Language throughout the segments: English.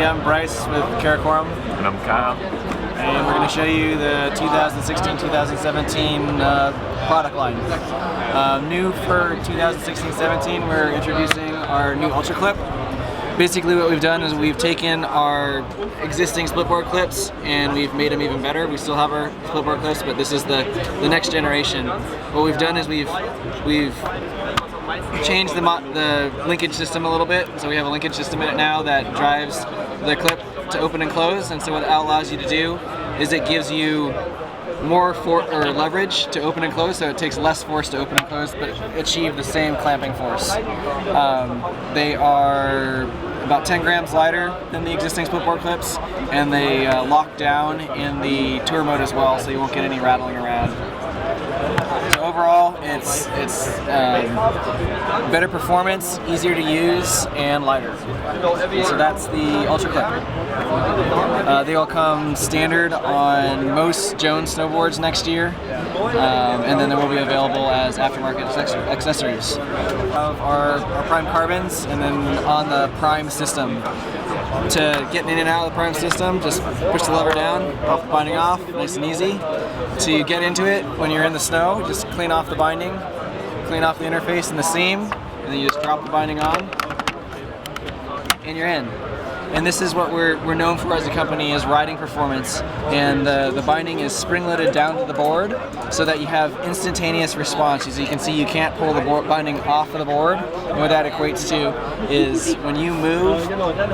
I'm Bryce with Karakoram. And I'm Kyle. And we're going to show you the 2016-2017 product line. New for 2016-17, we're introducing our new Ultra Clip. Basically what we've done is we've taken our existing splitboard clips and we've made them even better. We still have our splitboard clips, but this is the next generation. What we've done is we've changed the linkage system a little bit. So we have a linkage system in it now that drives the clip to open and close. And so what that allows you to do is it gives you more leverage to open and close, so it takes less force to open and close, but achieve the same clamping force. They are about 10 grams lighter than the existing splitboard clips, and they lock down in the tour mode as well, so you won't get any rattling around. So overall, it's better performance, easier to use, and lighter. So that's the Ultra Clip. They will come standard on most Jones snowboards next year, and then they will be available as aftermarket accessories. Of our Prime Carbons, and then on the Prime system. To get in and out of the Prime system, just push the lever down, pop the binding off, nice and easy. To get into it, when you're in the snow, just clean off the binding, clean off the interface and the seam, and then you just drop the binding on, and you're in. And this is what we're known for as a company, is riding performance. And the binding is spring-loaded down to the board so that you have instantaneous response. As you can see, you can't pull the binding off of the board. And what that equates to is when you move,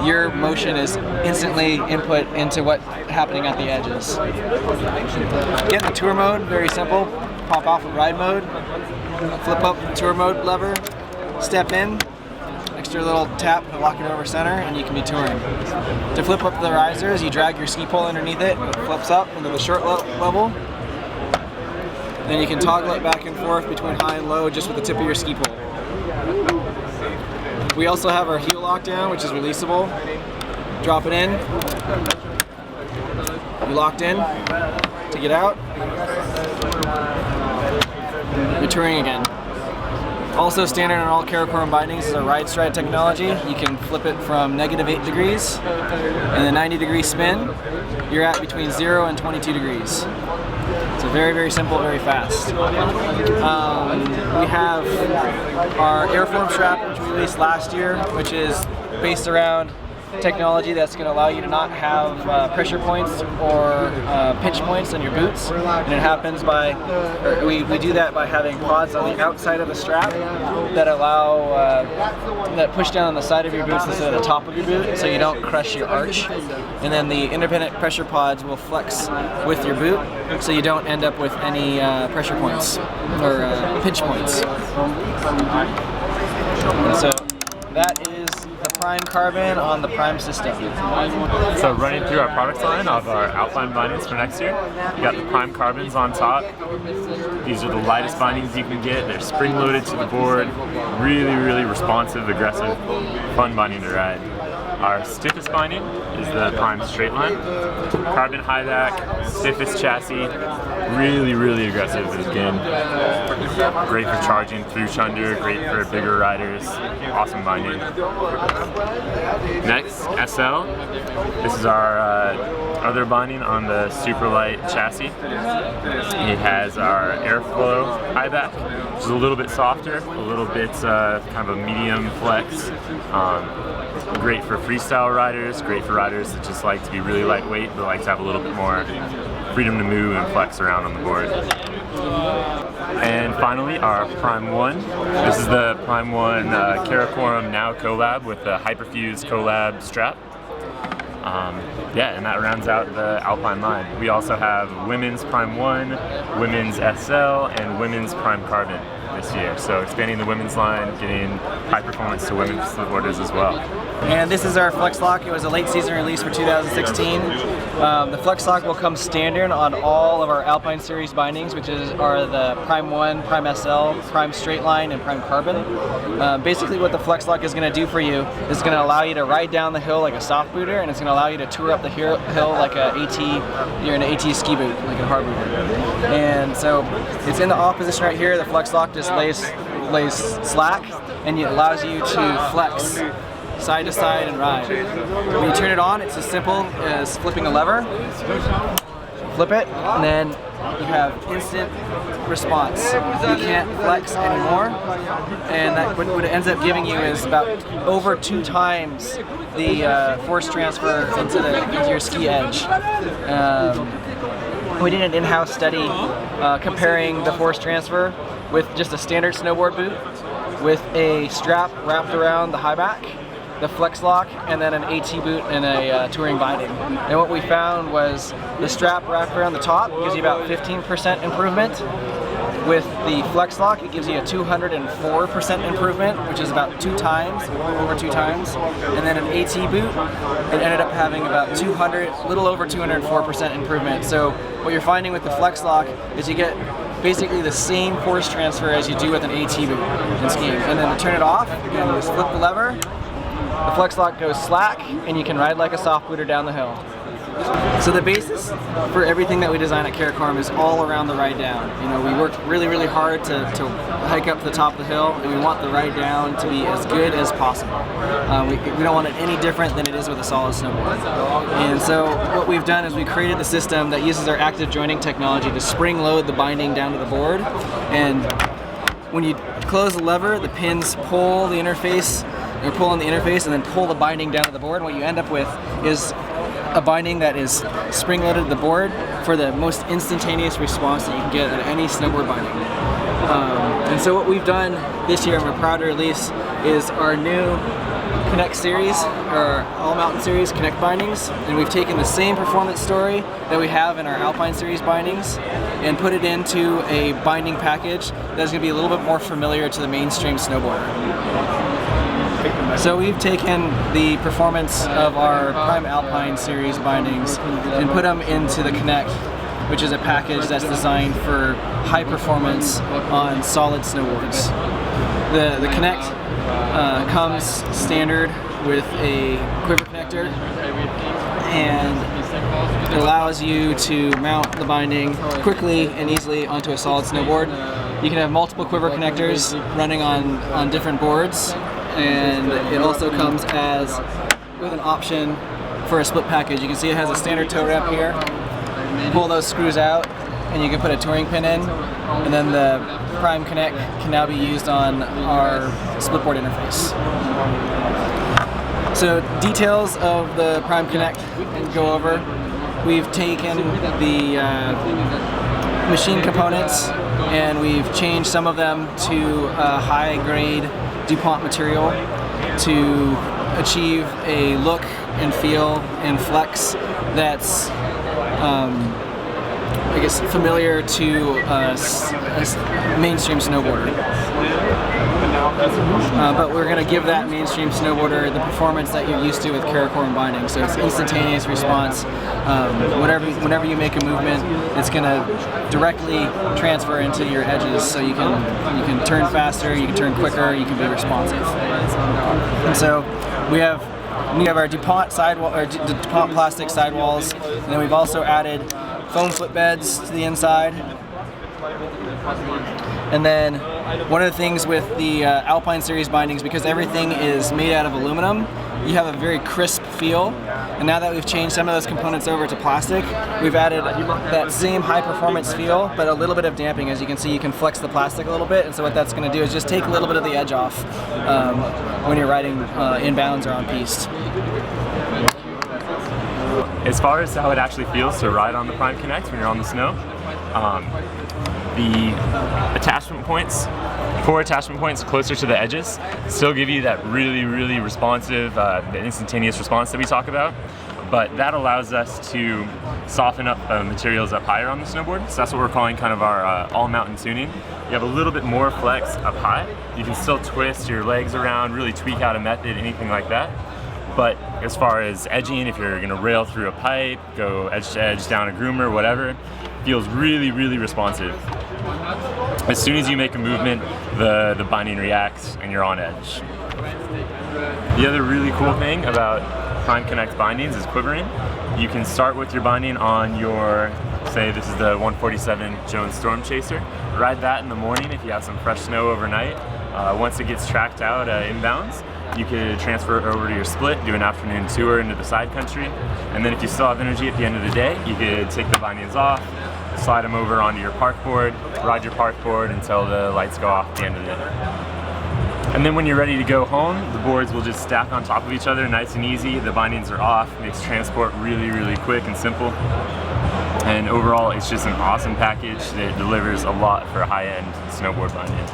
your motion is instantly input into what's happening at the edges. Get in tour mode, very simple. Pop off of ride mode, flip up the tour mode lever, step in, extra little tap to lock it over center, and you can be touring. To flip up the risers, you drag your ski pole underneath it, it flips up into the short level. Then you can toggle it back and forth between high and low just with the tip of your ski pole. We also have our heel lockdown, which is releasable. Drop it in. You locked in. To get out. You're touring again. Also standard on all Karakoram bindings is our ride stride technology. You can flip it from -8 degrees and a 90-degree spin. You're at between 0 and 22 degrees. So very, very simple, very fast. We have our airform strap, which we released last year, which is based around technology that's going to allow you to not have pressure points or pinch points on your boots, and it happens by, we do that by having pods on the outside of the strap that allow, that push down on the side of your boots instead of the top of your boot, so you don't crush your arch, and then the independent pressure pods will flex with your boot, so you don't end up with any pressure points or pinch points. And so that is the Prime Carbon on the Prime system. So running through our product line of our Alpine bindings for next year, we got the Prime Carbons on top. These are the lightest bindings you can get. They're spring-loaded to the board. Really, really responsive, aggressive, fun binding to ride. Our stiffest binding is the Prime Straight Line. Carbon high back, stiffest chassis, really, really aggressive again. Great for charging through chunder, great for bigger riders, awesome binding. Next, SL. This is our other binding on the super light chassis. It has our airflow high back, which is a little bit softer, a little bit kind of a medium flex. Great for freestyle riders, great for riders that just like to be really lightweight but like to have a little bit more freedom to move and flex around on the board. And finally, our Prime 1. This is the Prime 1 Karakoram Now collab with the Hyperfuse collab strap. Yeah, and that rounds out the Alpine line. We also have Women's Prime 1, Women's SL, and Women's Prime Carbon this year. So expanding the women's line, getting high performance to women's snowboarders as well. And this is our Flex Lock. It was a late season release for 2016. The Flex Lock will come standard on all of our Alpine Series bindings, which are the Prime 1, Prime SL, Prime Straight Line, and Prime Carbon. Basically what the Flex Lock is going to do for you is going to allow you to ride down the hill like a soft booter, and it's going to allow you to tour up the hill like you're in an AT ski boot, like a hard booter. And so it's in the off position right here. The Flex Lock just lays slack, and it allows you to flex side to side, and ride. When you turn it on, it's as simple as flipping a lever. Flip it, and then you have instant response. You can't flex anymore, and that what it ends up giving you is about over 2 times the force transfer into your ski edge. We did an in-house study comparing the force transfer with just a standard snowboard boot, with a strap wrapped around the high back, the flex lock, and then an AT boot and a touring binding. And what we found was the strap wrapped around the top gives you about 15% improvement. With the flex lock, it gives you a 204% improvement, which is about 2 times, over 2 times. And then an AT boot, it ended up having about little over 204% improvement. So what you're finding with the flex lock is you get basically the same force transfer as you do with an AT boot in skiing. And then to turn it off, you can just flip the lever. The flex lock goes slack, and you can ride like a soft booter down the hill. So the basis for everything that we design at Karakoram is all around the ride down. You know, we work really, really hard to hike up to the top of the hill, and we want the ride down to be as good as possible. We don't want it any different than it is with a solid snowboard. And so what we've done is we created the system that uses our active joining technology to spring load the binding down to the board. And when you close the lever, the pins pull the interface, or pull on the interface and then pull the binding down to the board. And what you end up with is a binding that is spring-loaded to the board for the most instantaneous response that you can get at any snowboard binding. And so what we've done this year, and we're proud to release, is our new Connect series, or All Mountain series Connect bindings. And we've taken the same performance story that we have in our Alpine series bindings and put it into a binding package that's going to be a little bit more familiar to the mainstream snowboarder. So we've taken the performance of our Prime Alpine series bindings and put them into the Connect, which is a package that's designed for high performance on solid snowboards. The Connect comes standard with a quiver connector, and it allows you to mount the binding quickly and easily onto a solid snowboard. You can have multiple quiver connectors running on different boards. And it also comes with an option for a split package. You can see it has a standard toe wrap here. Pull those screws out, and you can put a touring pin in, and then the Prime Connect can now be used on our splitboard interface. So details of the Prime Connect go over. We've taken the machine components and we've changed some of them to a high-grade DuPont material to achieve a look and feel and flex that's I guess familiar to a mainstream snowboarder. But we're going to give that mainstream snowboarder the performance that you're used to with Karakoram binding. So it's instantaneous response. Whenever you make a movement, it's going to directly transfer into your edges, so you can turn faster, you can turn quicker, you can be responsive. And so we have our DuPont sidewall, or DuPont plastic sidewalls, and then we've also added foam footbeds to the inside. And then one of the things with the Alpine series bindings, because everything is made out of aluminum, you have a very crisp feel. And now that we've changed some of those components over to plastic, we've added that same high performance feel, but a little bit of damping. As you can see, you can flex the plastic a little bit, and so what that's going to do is just take a little bit of the edge off when you're riding inbounds or on piste. As far as how it actually feels to ride on the Prime Connect when you're on the snow, the attachment points, 4 attachment points closer to the edges, still give you that really, really responsive, the instantaneous response that we talk about. But that allows us to soften up materials up higher on the snowboard. So that's what we're calling kind of our all-mountain tuning. You have a little bit more flex up high. You can still twist your legs around, really tweak out a method, anything like that. But as far as edging, if you're going to rail through a pipe, go edge to edge down a groomer, whatever, feels really, really responsive. As soon as you make a movement, the binding reacts and you're on edge. The other really cool thing about Prime Connect bindings is quivering. You can start with your binding on your, say this is the 147 Jones Storm Chaser. Ride that in the morning if you have some fresh snow overnight. Once it gets tracked out inbounds, you could transfer it over to your split, do an afternoon tour into the side country, and then if you still have energy at the end of the day, you could take the bindings off, slide them over onto your park board, ride your park board until the lights go off at the end of the day. And then when you're ready to go home, the boards will just stack on top of each other, nice and easy. The bindings are off, makes transport really, really quick and simple. And overall, it's just an awesome package that delivers a lot for a high-end snowboard binding.